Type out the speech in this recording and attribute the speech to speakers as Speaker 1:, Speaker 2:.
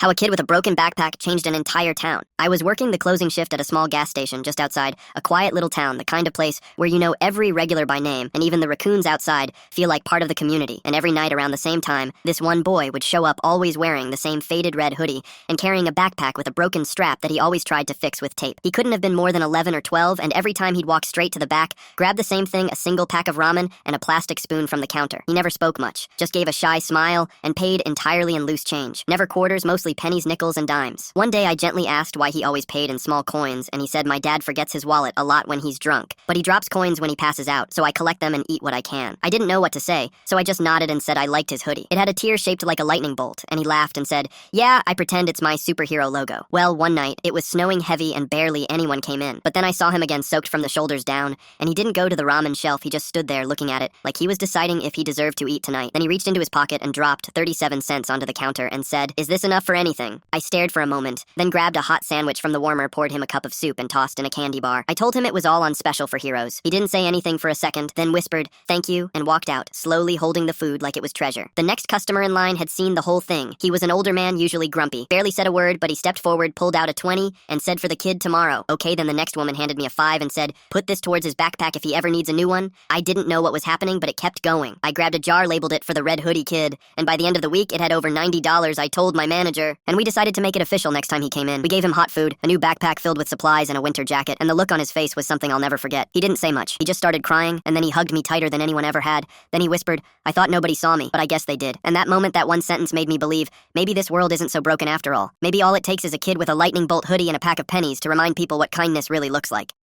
Speaker 1: How a kid with a broken backpack changed an entire town. I was working the closing shift at a small gas station just outside a quiet little town, the kind of place where you know every regular by name, and even the raccoons outside feel like part of the community. And every night around the same time, this one boy would show up always wearing the same faded red hoodie and carrying a backpack with a broken strap that he always tried to fix with tape. He couldn't have been more than 11 or 12, and every time he'd walk straight to the back, grab the same thing, a single pack of ramen, and a plastic spoon from the counter. He never spoke much, just gave a shy smile, and paid entirely in loose change. Never quarters, mostly pennies, nickels, and dimes. One day I gently asked why he always paid in small coins, and he said my dad forgets his wallet a lot when he's drunk, but he drops coins when he passes out, so I collect them and eat what I can. I didn't know what to say, so I just nodded and said I liked his hoodie. It had a tear shaped like a lightning bolt, and he laughed and said, "Yeah, I pretend it's my superhero logo." Well, one night, it was snowing heavy and barely anyone came in, but then I saw him again soaked from the shoulders down, and he didn't go to the ramen shelf, he just stood there looking at it, like he was deciding if he deserved to eat tonight. Then he reached into his pocket and dropped 37 cents onto the counter and said, "Is this enough for anything?" I stared for a moment, then grabbed a hot sandwich from the warmer, poured him a cup of soup, and tossed in a candy bar. I told him it was all on special for heroes. He didn't say anything for a second, then whispered, "Thank you," and walked out, slowly holding the food like it was treasure. The next customer in line had seen the whole thing. He was an older man, usually grumpy. Barely said a word, but he stepped forward, pulled out a 20, and said for the kid tomorrow. Okay, then the next woman handed me a 5 and said, "Put this towards his backpack if he ever needs a new one." I didn't know what was happening, but it kept going. I grabbed a jar, labeled it for the red hoodie kid, and by the end of the week, it had over $90. I told my manager, and we decided to make it official next time he came in. We gave him hot food, a new backpack filled with supplies, and a winter jacket, and the look on his face was something I'll never forget. He didn't say much. He just started crying, and then he hugged me tighter than anyone ever had. Then he whispered, "I thought nobody saw me, but I guess they did." And that moment, that one sentence made me believe, maybe this world isn't so broken after all. Maybe all it takes is a kid with a lightning bolt hoodie and a pack of pennies to remind people what kindness really looks like.